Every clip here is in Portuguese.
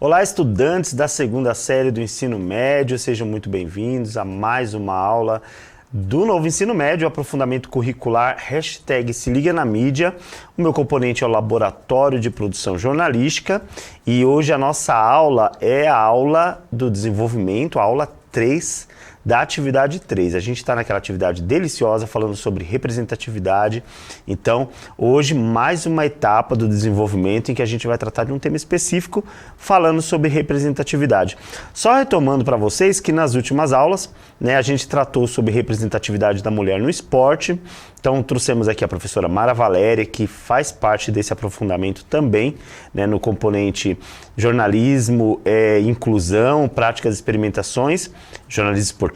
Olá, estudantes da segunda série do ensino médio, sejam muito bem-vindos a mais uma aula do novo ensino médio, aprofundamento curricular, hashtag se liga na mídia. O meu componente é o Laboratório de Produção Jornalística e hoje a nossa aula é a aula do desenvolvimento, a aula 3 da atividade 3. A gente está naquela atividade deliciosa falando sobre representatividade. Então, hoje mais uma etapa do desenvolvimento em que a gente vai tratar de um tema específico falando sobre representatividade. Só retomando para vocês que nas últimas aulas, a gente tratou sobre representatividade da mulher no esporte. Então, trouxemos aqui a professora Mara Valéria, que faz parte desse aprofundamento também, no componente jornalismo, inclusão, práticas e experimentações, jornalismo esportivo,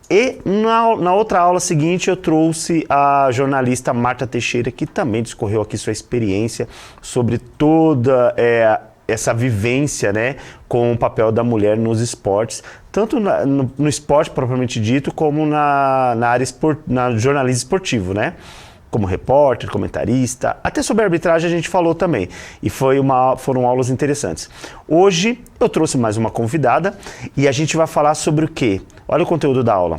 E na outra aula seguinte eu trouxe a jornalista Marta Teixeira, que também discorreu aqui sua experiência sobre toda essa vivência, com o papel da mulher nos esportes, tanto no esporte propriamente dito, como na área na jornalismo esportivo, como repórter, comentarista, até sobre arbitragem a gente falou também, e foram aulas interessantes. Hoje eu trouxe mais uma convidada e a gente vai falar sobre o quê? Olha o conteúdo da aula.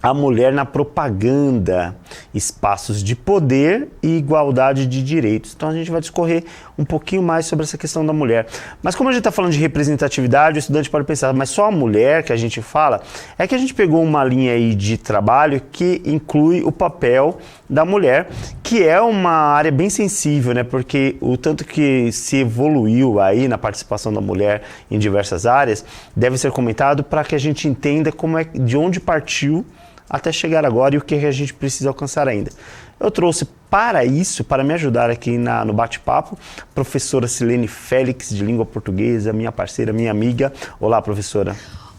A mulher na propaganda, espaços de poder e igualdade de direitos. Então a gente vai discorrer um pouquinho mais sobre essa questão da mulher. Mas como a gente está falando de representatividade, o estudante pode pensar, mas só a mulher que a gente fala? É que a gente pegou uma linha aí de trabalho que inclui o papel da mulher, que é uma área bem sensível, porque o tanto que se evoluiu aí na participação da mulher em diversas áreas, deve ser comentado para que a gente entenda de onde partiu até chegar agora e o que a gente precisa alcançar ainda. Eu trouxe para isso, para me ajudar aqui no bate-papo, professora Silene Félix, de língua portuguesa, minha parceira, minha amiga. Olá, professora.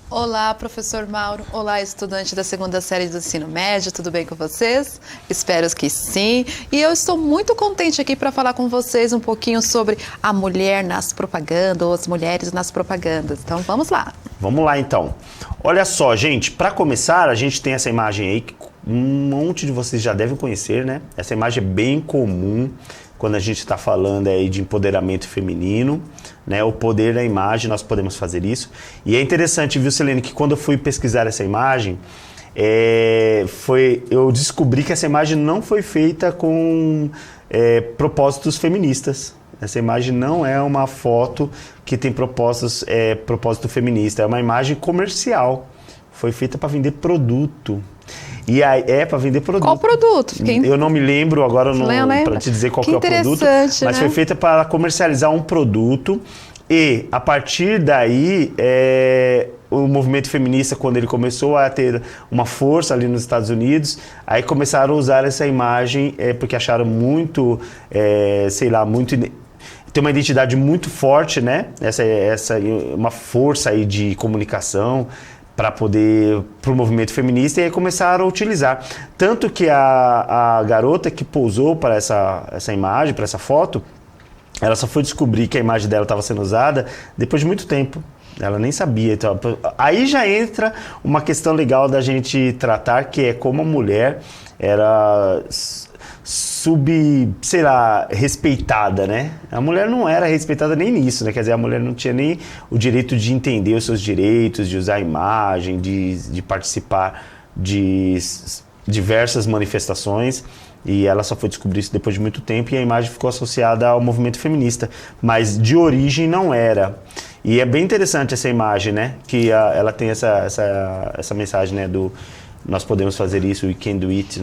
Olá, professor Mauro. Olá, estudante da segunda série do ensino médio. Tudo bem com vocês? Espero que sim. E eu estou muito contente aqui para falar com vocês um pouquinho sobre a mulher nas propagandas, ou as mulheres nas propagandas. Então, vamos lá. Vamos lá, então. Olha só, gente, para começar, a gente tem essa imagem aí que um monte de vocês já devem conhecer, Essa imagem é bem comum quando a gente está falando aí de empoderamento feminino, o poder da imagem, nós podemos fazer isso. E é interessante, viu, Selene, que quando eu fui pesquisar essa imagem, eu descobri que essa imagem não foi feita com propósitos feministas. Essa imagem não é uma foto que tem propósito feminista, é uma imagem comercial. Foi feita para vender produto. E aí, para vender produto. Qual produto? Eu não me lembro agora para te dizer qual que é o produto, mas foi feita para comercializar um produto e a partir daí o movimento feminista, quando ele começou a ter uma força ali nos Estados Unidos, aí começaram a usar essa imagem porque acharam muito, tem uma identidade muito forte, Essa uma força aí de comunicação para o movimento feminista, e aí começaram a utilizar. Tanto que a garota que pousou para essa imagem, para essa foto, ela só foi descobrir que a imagem dela estava sendo usada depois de muito tempo. Ela nem sabia. Então, aí já entra uma questão legal da gente tratar, que é como a mulher era respeitada, A mulher não era respeitada nem nisso, Quer dizer, a mulher não tinha nem o direito de entender os seus direitos, de usar a imagem, de participar de diversas manifestações, e ela só foi descobrir isso depois de muito tempo, e a imagem ficou associada ao movimento feminista, mas de origem não era. E é bem interessante essa imagem, Que ela tem essa mensagem, do nós podemos fazer isso, we can do it,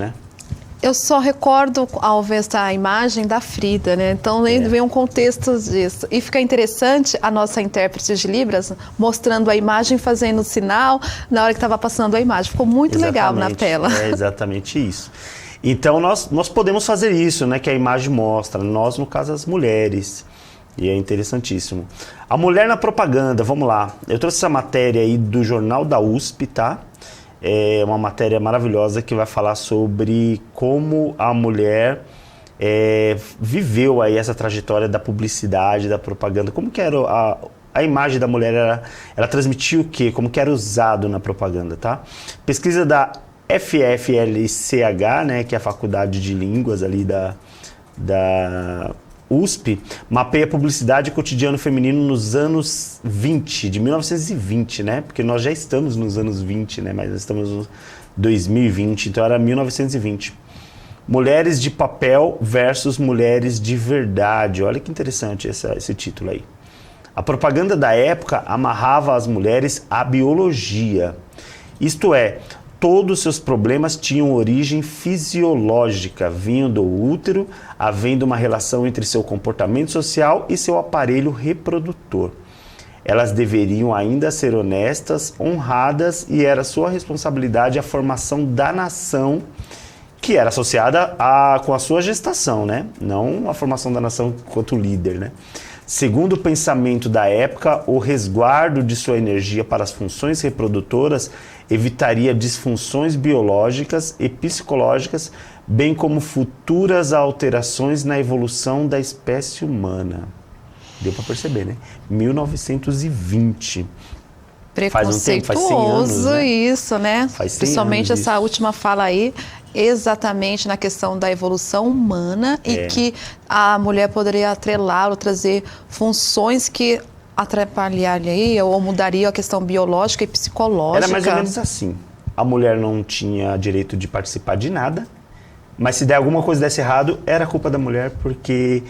Eu só recordo, ao ver essa imagem, da Frida, Então, vem um contexto disso. E fica interessante a nossa intérprete de Libras mostrando a imagem, fazendo o sinal na hora que estava passando a imagem. Ficou muito legal na tela. É exatamente isso. Então, nós podemos fazer isso, que a imagem mostra. Nós, no caso, as mulheres. E é interessantíssimo. A mulher na propaganda, vamos lá. Eu trouxe essa matéria aí do Jornal da USP, tá? É uma matéria maravilhosa que vai falar sobre como a mulher viveu aí essa trajetória da publicidade, da propaganda. Como que era a imagem da mulher, ela transmitia o quê? Como que era usado na propaganda, tá? Pesquisa da FFLCH, que é a Faculdade de Línguas ali da USP, mapeia a publicidade e cotidiano feminino nos anos 20, de 1920, né? Porque nós já estamos nos anos 20, né? Mas nós estamos no 2020, então era 1920. Mulheres de papel versus mulheres de verdade. Olha que interessante esse título aí. A propaganda da época amarrava as mulheres à biologia. Isto é, todos os seus problemas tinham origem fisiológica, vinham do útero, havendo uma relação entre seu comportamento social e seu aparelho reprodutor. Elas deveriam ainda ser honestas, honradas, e era sua responsabilidade a formação da nação, que era associada com a sua gestação, né? Não a formação da nação quanto líder, né? Segundo o pensamento da época, o resguardo de sua energia para as funções reprodutoras evitaria disfunções biológicas e psicológicas, bem como futuras alterações na evolução da espécie humana. Deu para perceber, né? 1920. Preconceituoso, né? Isso, né? Faz 100 Principalmente anos essa isso. última fala aí, exatamente na questão da evolução humana e que a mulher poderia atrelar ou trazer funções que atrapalhariam ou mudariam a questão biológica e psicológica. Era mais ou menos assim. A mulher não tinha direito de participar de nada, mas se der alguma coisa desse errado, era culpa da mulher, porque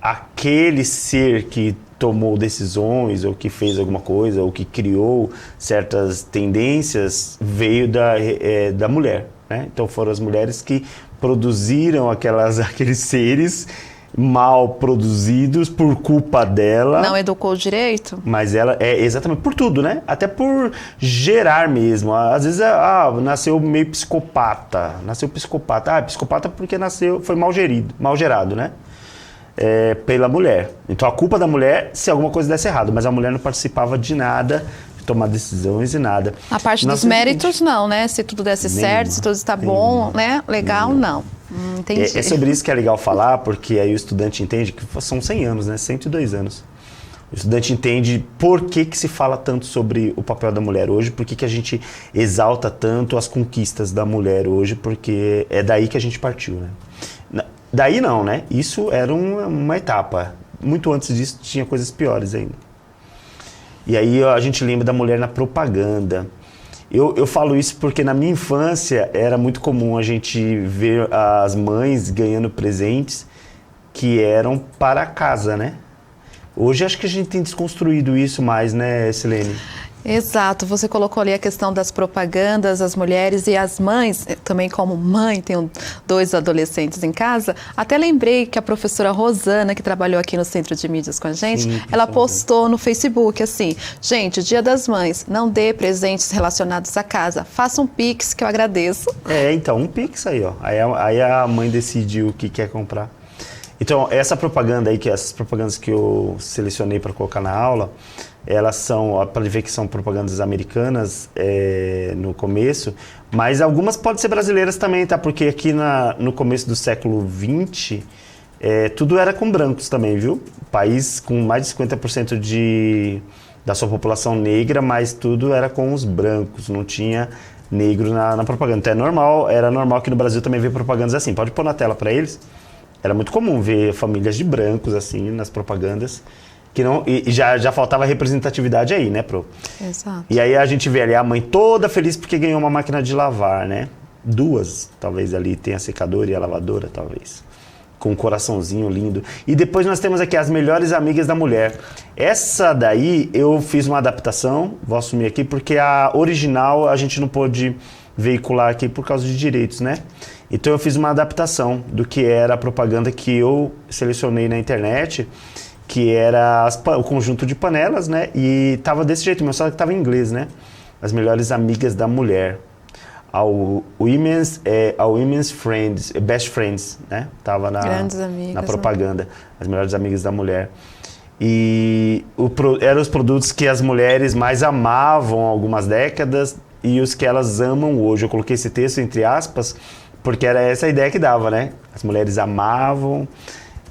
aquele ser que tomou decisões, ou que fez alguma coisa, ou que criou certas tendências, veio da mulher, né? Então foram as mulheres que produziram aqueles seres mal produzidos por culpa dela. Não educou direito? Mas ela é exatamente por tudo, né? Até por gerar mesmo. Às vezes, nasceu meio psicopata. Psicopata porque foi mal gerado, né? Pela mulher. Então a culpa da mulher se alguma coisa desse errado, mas a mulher não participava de nada, de tomar decisões e nada. A parte dos méritos não, né? Se tudo desse certo, se tudo está bom, né? Legal, não. Entendi. É sobre isso que é legal falar, porque aí o estudante entende que são 100 anos, né? 102 anos. O estudante entende por que se fala tanto sobre o papel da mulher hoje, por que a gente exalta tanto as conquistas da mulher hoje, porque é daí que a gente partiu, né? Daí não, né? Isso era uma etapa. Muito antes disso tinha coisas piores ainda. E aí a gente lembra da mulher na propaganda. Eu falo isso porque na minha infância era muito comum a gente ver as mães ganhando presentes que eram para casa, né? Hoje acho que a gente tem desconstruído isso mais, né, Silene? Exato, você colocou ali a questão das propagandas, as mulheres e as mães, também como mãe, tenho 2 adolescentes em casa, até lembrei que a professora Rosana, que trabalhou aqui no Centro de Mídias com a gente, Sim, ela postou no Facebook assim, gente, Dia das Mães, não dê presentes relacionados à casa, faça um Pix que eu agradeço. Então, um Pix aí, ó. Aí a mãe decide o que quer comprar. Então, essa propaganda aí, essas propagandas que eu selecionei para colocar na aula, elas são, para ver que são propagandas americanas no começo, mas algumas podem ser brasileiras também, tá? Porque aqui no começo do século XX, tudo era com brancos também, viu? País com mais de 50% da sua população negra, mas tudo era com os brancos, não tinha negro na propaganda. Então era normal que no Brasil também ver propagandas assim. Pode pôr na tela para eles. Era muito comum ver famílias de brancos assim nas propagandas. E já faltava representatividade aí, né, Pro? Exato. E aí a gente vê ali a mãe toda feliz porque ganhou uma máquina de lavar, né? 2, talvez ali, tem a secadora e a lavadora, talvez. Com um coraçãozinho lindo. E depois nós temos aqui as melhores amigas da mulher. Essa daí eu fiz uma adaptação, vou assumir aqui, porque a original a gente não pôde veicular aqui por causa de direitos, né? Então eu fiz uma adaptação do que era a propaganda que eu selecionei na internet, que era o conjunto de panelas, né? E tava desse jeito mesmo, só que tava em inglês, né? As melhores amigas da mulher. A Women's Friends, Best Friends, né? Tava Grandes amigas, na propaganda. Né? As melhores amigas da mulher. E eram os produtos que as mulheres mais amavam há algumas décadas e os que elas amam hoje. Eu coloquei esse texto entre aspas, porque era essa a ideia que dava, né? As mulheres amavam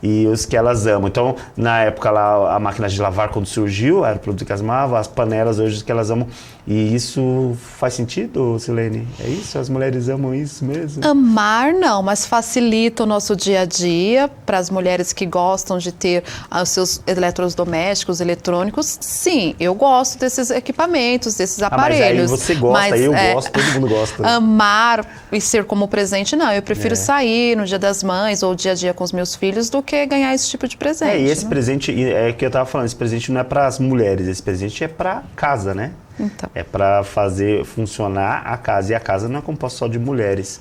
e os que elas amam. Então, na época lá, a máquina de lavar quando surgiu, era o produto que elas amavam, as panelas hoje que elas amam. E isso faz sentido, Silene? É isso? As mulheres amam isso mesmo? Amar não, mas facilita o nosso dia a dia para as mulheres que gostam de ter os seus eletrodomésticos, eletrônicos. Sim, eu gosto desses equipamentos, desses aparelhos. Mas aí você gosta, eu gosto, todo mundo gosta. Amar e ser como presente, não. Eu prefiro sair no Dia das Mães ou dia a dia com os meus filhos do que ganhar esse tipo de presente. E esse presente, é que eu tava falando, esse presente não é para as mulheres, esse presente é para casa, né? Então. É para fazer funcionar a casa, e a casa não é composta só de mulheres.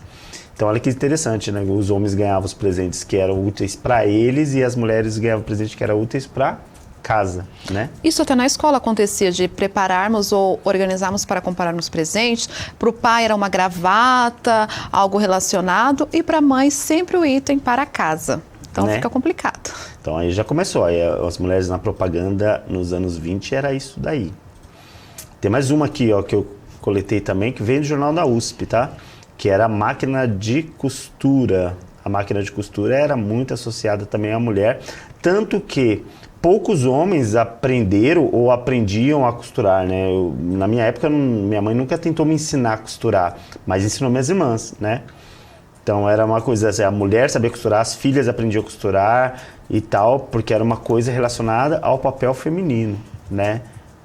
Então olha que interessante, né? Os homens ganhavam os presentes que eram úteis para eles e as mulheres ganhavam presentes que eram úteis para casa, né? Isso até na escola acontecia, de prepararmos ou organizarmos para comprarmos presentes. Para o pai era uma gravata, algo relacionado, e para a mãe sempre o item para casa. Então fica complicado. Então aí já começou, aí as mulheres na propaganda nos anos 20 era isso daí. Tem mais uma aqui, ó, que eu coletei também, que veio do jornal da USP, tá? Que era a máquina de costura. A máquina de costura era muito associada também à mulher, tanto que poucos homens aprenderam ou aprendiam a costurar, né? Na minha época, minha mãe nunca tentou me ensinar a costurar, mas ensinou minhas irmãs, né? Então era uma coisa assim, a mulher sabia costurar, as filhas aprendiam a costurar e tal, porque era uma coisa relacionada ao papel feminino, né?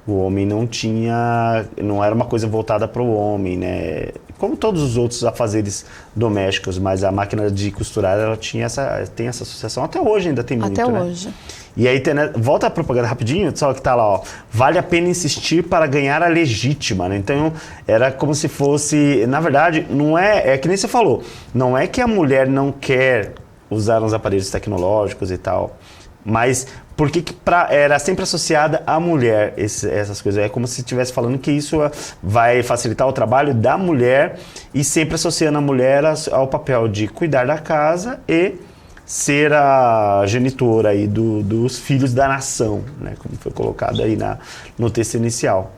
O homem não era uma coisa voltada para o homem, né? Como todos os outros afazeres domésticos, mas a máquina de costurar, ela tem essa associação. Até hoje ainda tem muito, até né? hoje. E aí, volta a propaganda rapidinho, só que tá lá, ó. Vale a pena insistir para ganhar a legítima, né? Então, era como se fosse... Na verdade, não é que nem você falou. Não é que a mulher não quer usar uns aparelhos tecnológicos e tal, mas porque era sempre associada à mulher essas coisas. É como se estivesse falando que isso vai facilitar o trabalho da mulher e sempre associando a mulher ao papel de cuidar da casa e ser a genitora aí dos filhos da nação, né? Como foi colocado aí no texto inicial.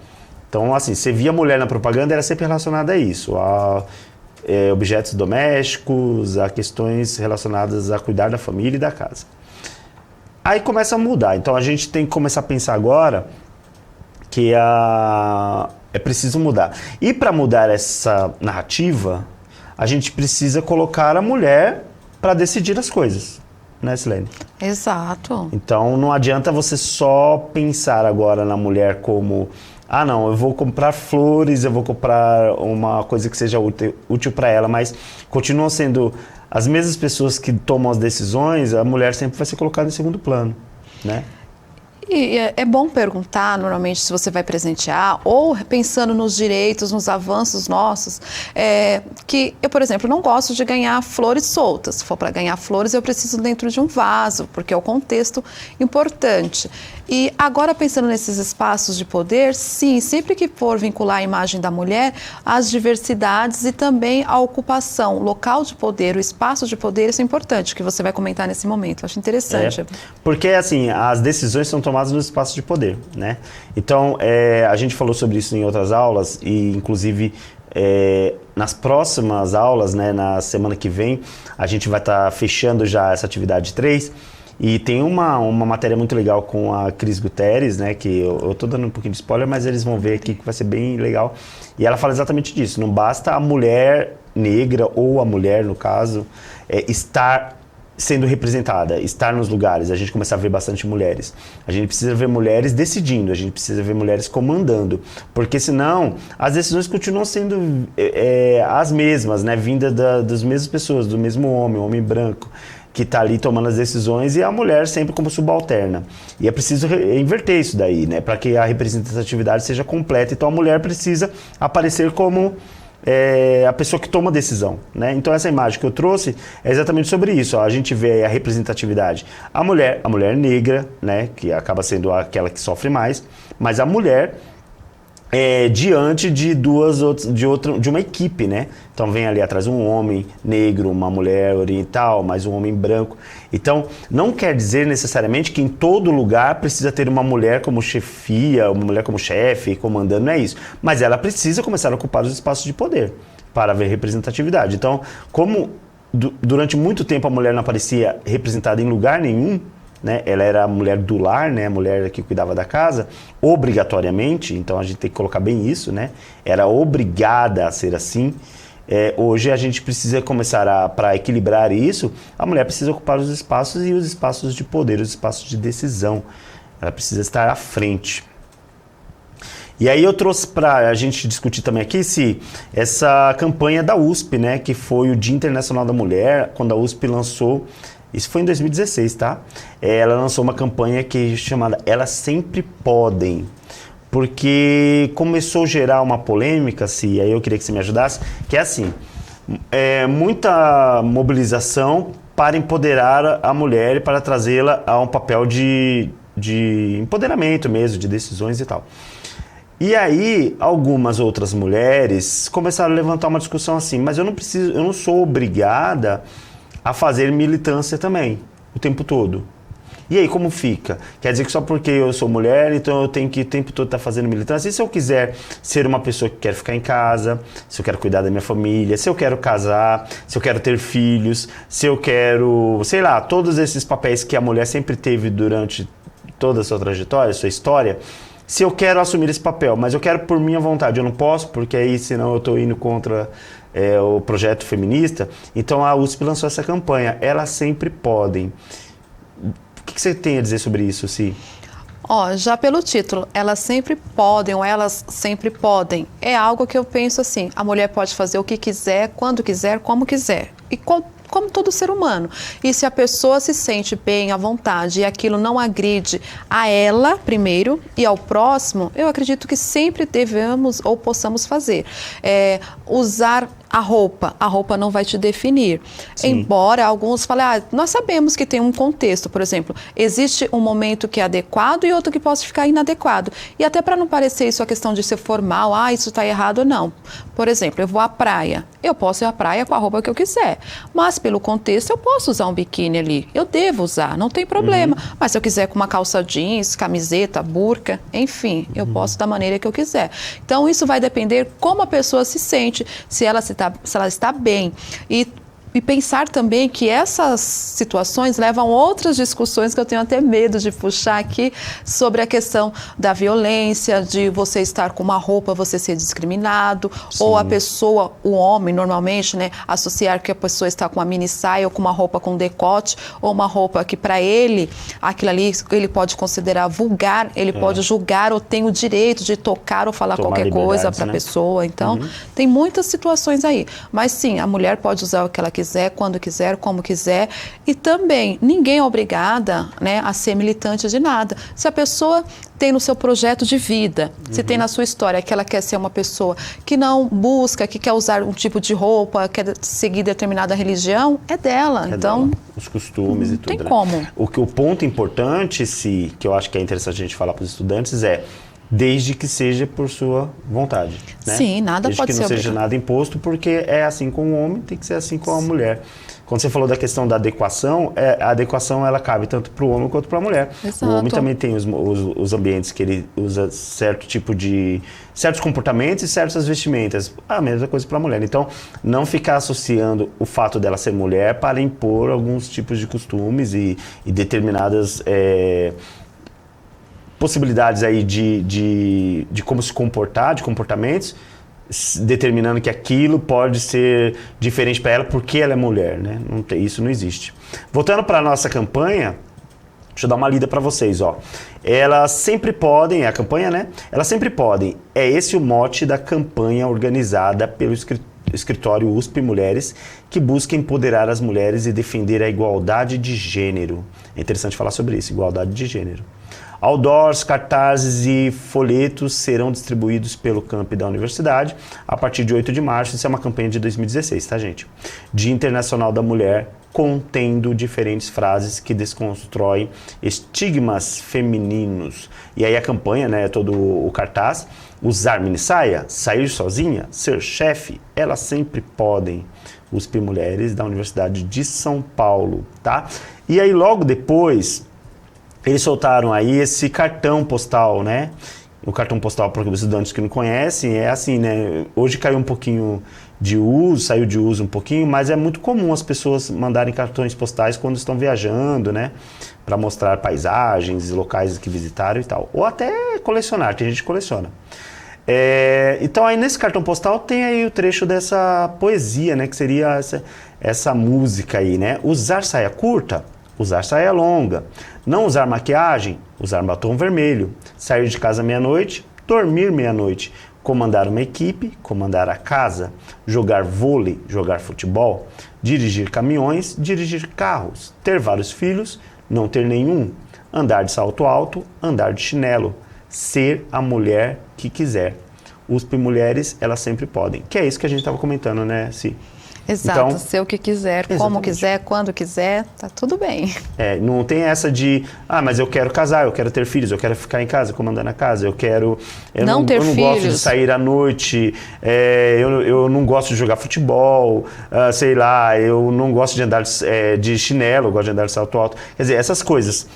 Então, assim, você via a mulher na propaganda, era sempre relacionada a isso, a objetos domésticos, a questões relacionadas a cuidar da família e da casa. Aí começa a mudar. Então a gente tem que começar a pensar agora que é preciso mudar. E para mudar essa narrativa, a gente precisa colocar a mulher para decidir as coisas, né, Silene? Exato. Então não adianta você só pensar agora na mulher como... Ah, não, eu vou comprar flores, eu vou comprar uma coisa que seja útil para ela, mas continuam sendo as mesmas pessoas que tomam as decisões, a mulher sempre vai ser colocada em segundo plano, né? E é bom perguntar, normalmente, se você vai presentear, ou pensando nos direitos, nos avanços nossos, que eu, por exemplo, não gosto de ganhar flores soltas. Se for para ganhar flores, eu preciso dentro de um vaso, porque é o contexto importante. E agora, pensando nesses espaços de poder, sim, sempre que for vincular a imagem da mulher, as diversidades e também a ocupação, o local de poder, o espaço de poder, isso é importante, que você vai comentar nesse momento. Eu acho interessante. Porque, assim, as decisões são tomadas no espaço de poder, né? Então, a gente falou sobre isso em outras aulas e, inclusive, nas próximas aulas, né, na semana que vem, a gente vai estar fechando já essa atividade 3. E tem uma matéria muito legal com a Cris Guterres, né, que eu tô dando um pouquinho de spoiler, mas eles vão ver aqui que vai ser bem legal. E ela fala exatamente disso, não basta a mulher negra, ou a mulher, no caso, estar sendo representada, estar nos lugares, a gente começar a ver bastante mulheres. A gente precisa ver mulheres decidindo, a gente precisa ver mulheres comandando, porque senão as decisões continuam sendo as mesmas, né, vinda das mesmas pessoas, do mesmo homem, o homem branco, que está ali tomando as decisões, e a mulher sempre como subalterna. E é preciso inverter isso daí, né, para que a representatividade seja completa. Então a mulher precisa aparecer como a pessoa que toma a decisão, né? Então essa imagem que eu trouxe é exatamente sobre isso, ó. A gente vê a representatividade. A mulher negra, né, que acaba sendo aquela que sofre mais, mas a mulher diante de de uma equipe, né? Então vem ali atrás um homem negro, uma mulher oriental, mais um homem branco. Então não quer dizer necessariamente que em todo lugar precisa ter uma mulher como chefia, uma mulher como chefe, comandando, não é isso. Mas ela precisa começar a ocupar os espaços de poder para haver representatividade. Então, como durante muito tempo a mulher não aparecia representada em lugar nenhum, né? Ela era a mulher do lar, né? A mulher que cuidava da casa, obrigatoriamente, então a gente tem que colocar bem isso, né? Era obrigada a ser assim. Hoje a gente precisa começar para equilibrar isso, a mulher precisa ocupar os espaços e os espaços de poder, os espaços de decisão. Ela precisa estar à frente. E aí eu trouxe para a gente discutir também aqui essa campanha da USP, né, que foi o Dia Internacional da Mulher, quando a USP lançou, isso foi em 2016, tá? Ela lançou uma campanha que chamada Elas Sempre Podem, porque começou a gerar uma polêmica, e aí eu queria que você me ajudasse, que é assim, muita mobilização para empoderar a mulher e para trazê-la a um papel de empoderamento mesmo, de decisões e tal. E aí, algumas outras mulheres começaram a levantar uma discussão assim, mas eu não sou obrigada a fazer militância também, o tempo todo. E aí, como fica? Quer dizer que só porque eu sou mulher, então eu tenho que o tempo todo estar fazendo militância? E se eu quiser ser uma pessoa que quer ficar em casa, se eu quero cuidar da minha família, se eu quero casar, se eu quero ter filhos, se eu quero, sei lá, todos esses papéis que a mulher sempre teve durante toda a sua trajetória, sua história, se eu quero assumir esse papel, mas eu quero por minha vontade, eu não posso, porque aí senão eu estou indo contra o projeto feminista. Então a USP lançou essa campanha, Elas Sempre Podem. O que você tem a dizer sobre isso, Si? Já pelo título, elas sempre podem, ou elas sempre podem, é algo que eu penso assim, a mulher pode fazer o que quiser, quando quiser, como quiser. E como todo ser humano. E se a pessoa se sente bem, à vontade, e aquilo não agride a ela, primeiro, e ao próximo, eu acredito que sempre devemos ou possamos fazer. Usar a roupa não vai te definir. Sim. Embora alguns falem, nós sabemos que tem um contexto, por exemplo, existe um momento que é adequado e outro que pode ficar inadequado. E até para não parecer isso a questão de ser formal, isso está errado, não. Por exemplo, eu vou à praia, eu posso ir à praia com a roupa que eu quiser, mas pelo contexto eu posso usar um biquíni ali, eu devo usar, não tem problema. Mas se eu quiser com uma calça jeans, camiseta, burca, enfim, eu posso da maneira que eu quiser. Então isso vai depender como a pessoa se sente, se ela está bem. E pensar também que essas situações levam a outras discussões que eu tenho até medo de puxar aqui, sobre a questão da violência, de você estar com uma roupa, você ser discriminado, Sim. ou a pessoa, o homem normalmente, né, associar que a pessoa está com uma mini saia ou com uma roupa com decote, ou uma roupa que para ele, aquilo ali, ele pode considerar vulgar, ele pode julgar ou tem o direito de tocar ou falar qualquer coisa para a pessoa. Então, tem muitas situações aí. Mas sim, a mulher pode usar o que ela quiser, quando quiser, como quiser. E também, ninguém é obrigada, né, a ser militante de nada. Se a pessoa tem no seu projeto de vida, se tem na sua história que ela quer ser uma pessoa que não busca, que quer usar um tipo de roupa, quer seguir determinada religião, é dela. Então, os costumes e tudo. Tem como. O ponto importante, que eu acho que é interessante a gente falar para os estudantes, desde que seja por sua vontade. Né? Sim, nada desde pode ser Desde que não seja nada imposto, porque é assim com o homem, tem que ser assim com a mulher. Quando você falou da questão da adequação, a adequação ela cabe tanto para o homem quanto para a mulher. Exato. O homem também tem os ambientes que ele usa certo tipo de... certos comportamentos e certas vestimentas. A mesma coisa para a mulher. Então, não ficar associando o fato dela ser mulher para impor alguns tipos de costumes e determinadas... possibilidades aí de como se comportar, de comportamentos, determinando que aquilo pode ser diferente para ela porque ela é mulher, né? Isso não existe. Voltando para a nossa campanha, deixa eu dar uma lida para vocês, ó. Elas sempre podem, a campanha, né? Elas sempre podem. É esse o mote da campanha organizada pelo Escritório USP Mulheres, que busca empoderar as mulheres e defender a igualdade de gênero. É interessante falar sobre isso, igualdade de gênero. Outdoors, cartazes e folhetos serão distribuídos pelo campi da universidade a partir de 8 de março. Isso é uma campanha de 2016, tá, gente? Dia Internacional da Mulher, contendo diferentes frases que desconstroem estigmas femininos. E aí a campanha, né, todo o cartaz, usar minissaia, sair sozinha, ser chefe, elas sempre podem. USP Mulheres da Universidade de São Paulo, tá? E aí logo depois... eles soltaram aí esse cartão postal, né? O cartão postal, para os estudantes que não conhecem, é assim, né? Hoje caiu um pouquinho de uso, saiu de uso um pouquinho, mas é muito comum as pessoas mandarem cartões postais quando estão viajando, né? Para mostrar paisagens, locais que visitaram e tal. Ou até colecionar, tem gente que coleciona. Então aí nesse cartão postal tem aí o trecho dessa poesia, né? Que seria essa música aí, né? Usar saia curta, usar saia longa. Não usar maquiagem, usar batom vermelho. Sair de casa meia-noite, dormir meia-noite. Comandar uma equipe, comandar a casa. Jogar vôlei, jogar futebol. Dirigir caminhões, dirigir carros. Ter vários filhos, não ter nenhum. Andar de salto alto, andar de chinelo. Ser a mulher que quiser. USP Mulheres, elas sempre podem. Que é isso que a gente estava comentando, né, Si? Exato, então, ser o que quiser, exatamente. Como quiser, quando quiser, tá tudo bem. Não tem essa de, mas eu quero casar, eu quero ter filhos, eu quero ficar em casa, comandando a casa, eu não gosto de sair à noite, eu não gosto de jogar futebol, sei lá, eu não gosto de andar de chinelo, eu gosto de andar de salto alto. Quer dizer, essas coisas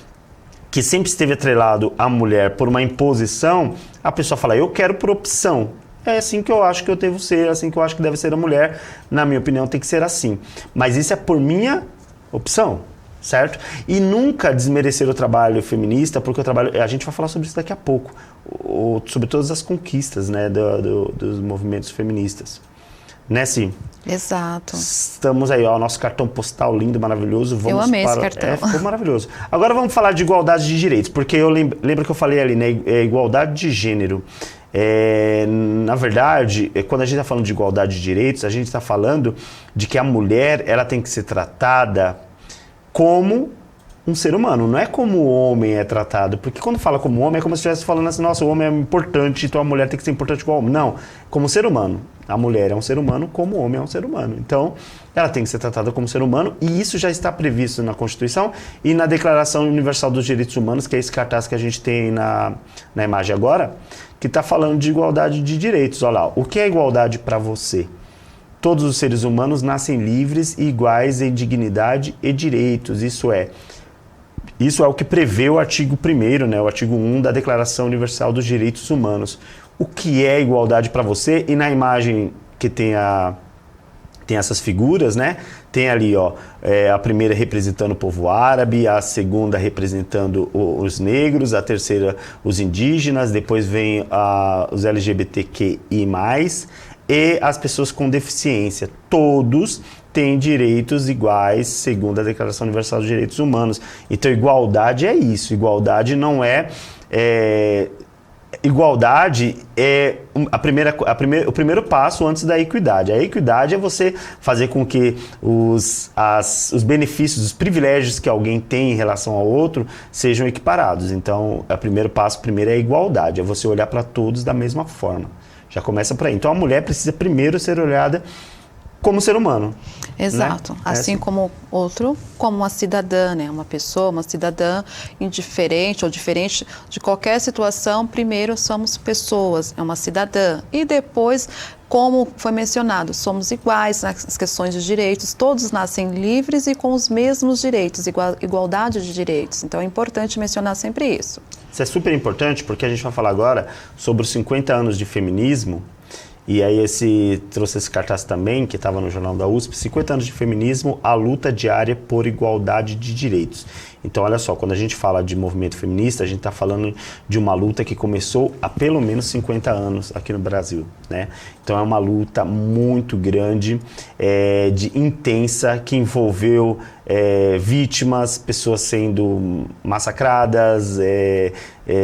que sempre esteve atrelado à mulher por uma imposição, a pessoa fala, eu quero por opção. É assim que eu acho que eu devo ser, é assim que eu acho que deve ser a mulher. Na minha opinião, tem que ser assim. Mas isso é por minha opção, certo? E nunca desmerecer o trabalho feminista, porque a gente vai falar sobre isso daqui a pouco, sobre todas as conquistas, né, dos movimentos feministas. Né, Sim? Exato. Estamos aí, ó, nosso cartão postal lindo, maravilhoso. Eu amei esse cartão. Ficou maravilhoso. Agora vamos falar de igualdade de direitos, porque eu lembro que eu falei ali, né, igualdade de gênero. Na verdade, quando a gente está falando de igualdade de direitos, a gente está falando de que a mulher ela tem que ser tratada como um ser humano, não é como o homem é tratado, porque quando fala como homem é como se estivesse falando assim, nossa, o homem é importante, então a mulher tem que ser importante igual ao homem. Não, como ser humano. A mulher é um ser humano como o homem é um ser humano. Então, ela tem que ser tratada como ser humano e isso já está previsto na Constituição e na Declaração Universal dos Direitos Humanos, que é esse cartaz que a gente tem na imagem agora, que está falando de igualdade de direitos. Olha lá, o que é igualdade para você? Todos os seres humanos nascem livres e iguais em dignidade e direitos. Isso é o que prevê o artigo 1º, né, o artigo 1 da Declaração Universal dos Direitos Humanos. O que é igualdade para você? E na imagem que tem essas figuras, né? Tem ali, ó, a primeira representando o povo árabe, a segunda representando os negros, a terceira os indígenas, depois vem os LGBTQI+, e as pessoas com deficiência. Todos têm direitos iguais, segundo a Declaração Universal dos Direitos Humanos. Então, igualdade é isso. Igualdade não é... Igualdade é o primeiro passo antes da equidade. A equidade é você fazer com que os benefícios, os privilégios que alguém tem em relação ao outro sejam equiparados. Então, o primeiro passo é a igualdade, é você olhar para todos da mesma forma. Já começa por aí. Então, a mulher precisa primeiro ser olhada como ser humano. Exato. Né? Assim como outro, como uma cidadã, né? Uma pessoa, uma cidadã indiferente ou diferente de qualquer situação, primeiro somos pessoas, é uma cidadã. E depois, como foi mencionado, somos iguais nas questões de direitos, todos nascem livres e com os mesmos direitos, igualdade de direitos. Então é importante mencionar sempre isso. Isso é super importante porque a gente vai falar agora sobre os 50 anos de feminismo. E aí trouxe esse cartaz também, que estava no Jornal da USP, 50 anos de feminismo, a luta diária por igualdade de direitos. Então, olha só, quando a gente fala de movimento feminista, a gente está falando de uma luta que começou há pelo menos 50 anos aqui no Brasil, né? Então, é uma luta muito grande, intensa, que envolveu vítimas, pessoas sendo massacradas,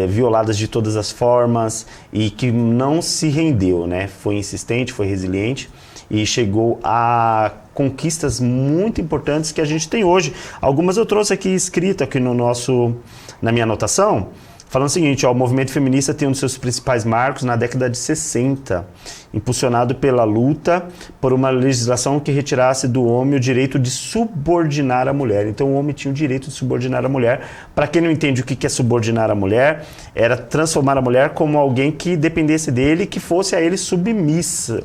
violadas de todas as formas e que não se rendeu, né? Foi insistente, foi resiliente e chegou a conquistas muito importantes que a gente tem hoje. Algumas eu trouxe aqui escrito aqui na minha anotação, falando o seguinte, ó, o movimento feminista tem um dos seus principais marcos na década de 60, impulsionado pela luta por uma legislação que retirasse do homem o direito de subordinar a mulher. Então o homem tinha o direito de subordinar a mulher. Para quem não entende o que é subordinar a mulher, era transformar a mulher como alguém que dependesse dele e que fosse a ele submissa,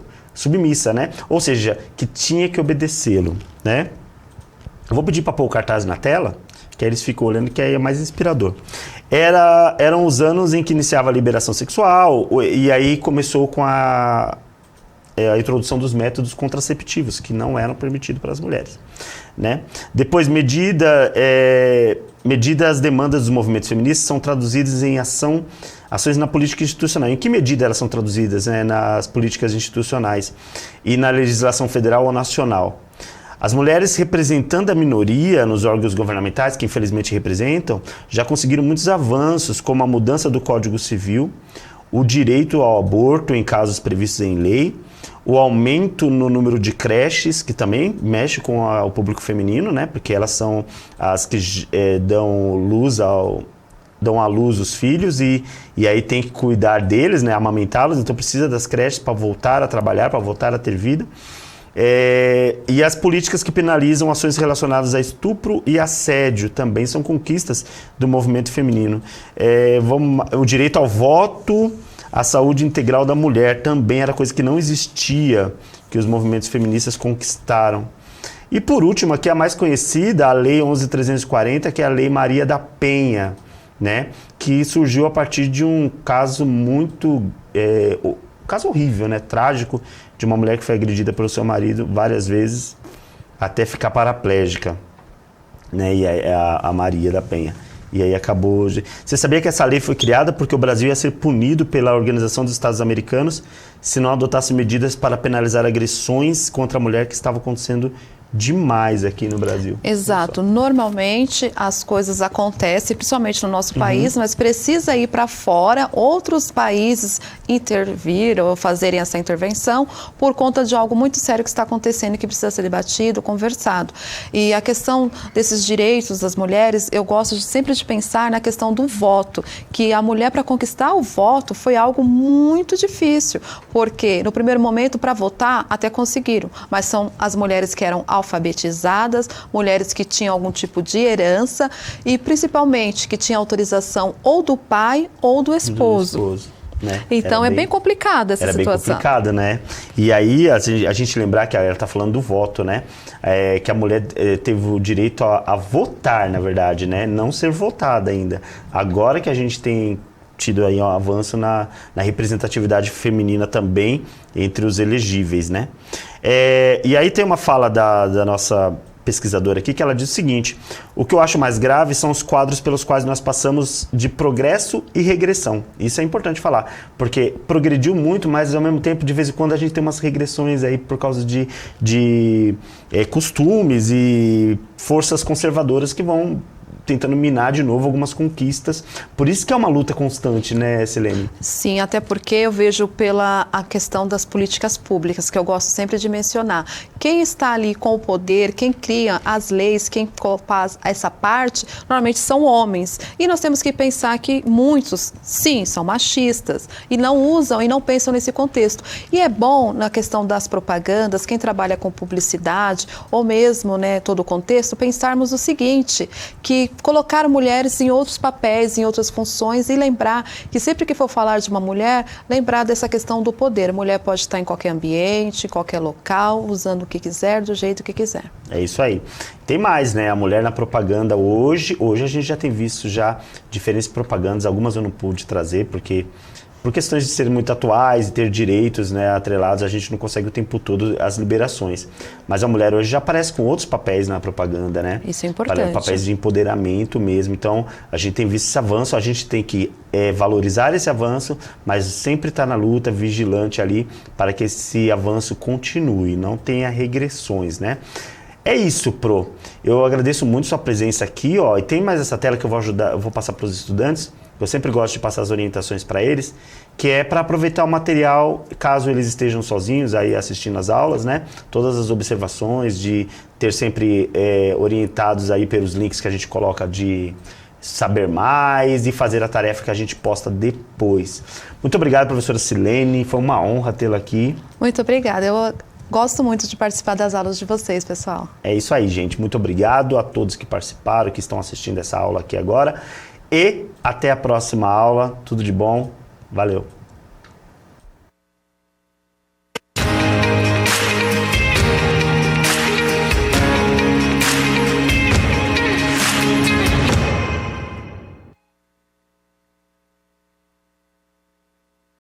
né? Ou seja, que tinha que obedecê-lo, né? Eu vou pedir para pôr o cartaz na tela, que aí eles ficam olhando, que aí é mais inspirador. Eram os anos em que iniciava a liberação sexual, e aí começou com a a introdução dos métodos contraceptivos, que não eram permitidos para as mulheres, né? Depois, medida as demandas dos movimentos feministas são traduzidas em ações na política institucional. Em que medida elas são traduzidas, né, nas políticas institucionais e na legislação federal ou nacional? As mulheres representando a minoria nos órgãos governamentais, que infelizmente representam, já conseguiram muitos avanços, como a mudança do Código Civil, o direito ao aborto em casos previstos em lei, o aumento no número de creches, que também mexe com o público feminino, né? Porque elas são as que dão à luz os filhos e aí tem que cuidar deles, né? Amamentá-los, então precisa das creches para voltar a trabalhar, para voltar a ter vida. E as políticas que penalizam ações relacionadas a estupro e assédio também são conquistas do movimento feminino. O direito ao voto, a saúde integral da mulher também era coisa que não existia, que os movimentos feministas conquistaram. E por último, aqui a mais conhecida, a Lei 11.340, que é a Lei Maria da Penha, né? Que surgiu a partir de um caso caso horrível, né? Trágico, de uma mulher que foi agredida pelo seu marido várias vezes até ficar paraplégica, né? E a Maria da Penha. E aí acabou... Você sabia que essa lei foi criada porque o Brasil ia ser punido pela Organização dos Estados Americanos se não adotasse medidas para penalizar agressões contra a mulher, que estavam acontecendo demais aqui no Brasil. Exato. Normalmente as coisas acontecem, principalmente no nosso país, mas precisa ir para fora, outros países intervir ou fazerem essa intervenção por conta de algo muito sério que está acontecendo e que precisa ser debatido, conversado. E a questão desses direitos das mulheres, eu gosto sempre de pensar na questão do voto, que a mulher, para conquistar o voto, foi algo muito difícil, porque no primeiro momento, para votar, até conseguiram, mas são as mulheres que eram alfabetizadas, mulheres que tinham algum tipo de herança e principalmente que tinham autorização ou do pai ou do esposo. Né? Então é bem complicada essa situação. Era bem complicada, né? E aí a gente lembrar que ela está falando do voto, né? Que a mulher teve o direito a votar, na verdade, né? Não ser votada ainda. Agora que a gente tem tido aí um avanço na representatividade feminina também entre os elegíveis, né? E aí tem uma fala da nossa pesquisadora aqui que ela diz o seguinte: o que eu acho mais grave são os quadros pelos quais nós passamos de progresso e regressão. Isso é importante falar, porque progrediu muito, mas ao mesmo tempo, de vez em quando, a gente tem umas regressões aí por causa de costumes e forças conservadoras que vão tentando minar de novo algumas conquistas. Por isso que é uma luta constante, né, Silene? Sim, até porque eu vejo pela a questão das políticas públicas, que eu gosto sempre de mencionar. Quem está ali com o poder, quem cria as leis, quem faz essa parte, normalmente são homens. E nós temos que pensar que muitos, sim, são machistas e não usam e não pensam nesse contexto. E é bom, na questão das propagandas, quem trabalha com publicidade, ou mesmo, né, todo o contexto, pensarmos o seguinte, que colocar mulheres em outros papéis, em outras funções e lembrar que sempre que for falar de uma mulher, lembrar dessa questão do poder. A mulher pode estar em qualquer ambiente, em qualquer local, usando o que quiser, do jeito que quiser. É isso aí. Tem mais, né? A mulher na propaganda hoje a gente já tem visto já diferentes propagandas, algumas eu não pude trazer porque por questões de serem muito atuais e ter direitos, né, atrelados, a gente não consegue o tempo todo as liberações. Mas a mulher hoje já aparece com outros papéis na propaganda, né? Isso é importante. Papéis de empoderamento mesmo. Então, a gente tem visto esse avanço, a gente tem que valorizar esse avanço, mas sempre estar na luta, vigilante ali, para que esse avanço continue, não tenha regressões, né? É isso, Pro. Eu agradeço muito sua presença aqui, ó, e tem mais essa tela que eu vou passar para os estudantes. Eu sempre gosto de passar as orientações para eles, que é para aproveitar o material, caso eles estejam sozinhos aí assistindo as aulas, né? Todas as observações, de ter sempre orientados aí pelos links que a gente coloca de saber mais e fazer a tarefa que a gente posta depois. Muito obrigado, professora Silene, foi uma honra tê-la aqui. Muito obrigada, eu gosto muito de participar das aulas de vocês, pessoal. É isso aí, gente, muito obrigado a todos que participaram, que estão assistindo essa aula aqui agora. E até a próxima aula. Tudo de bom. Valeu.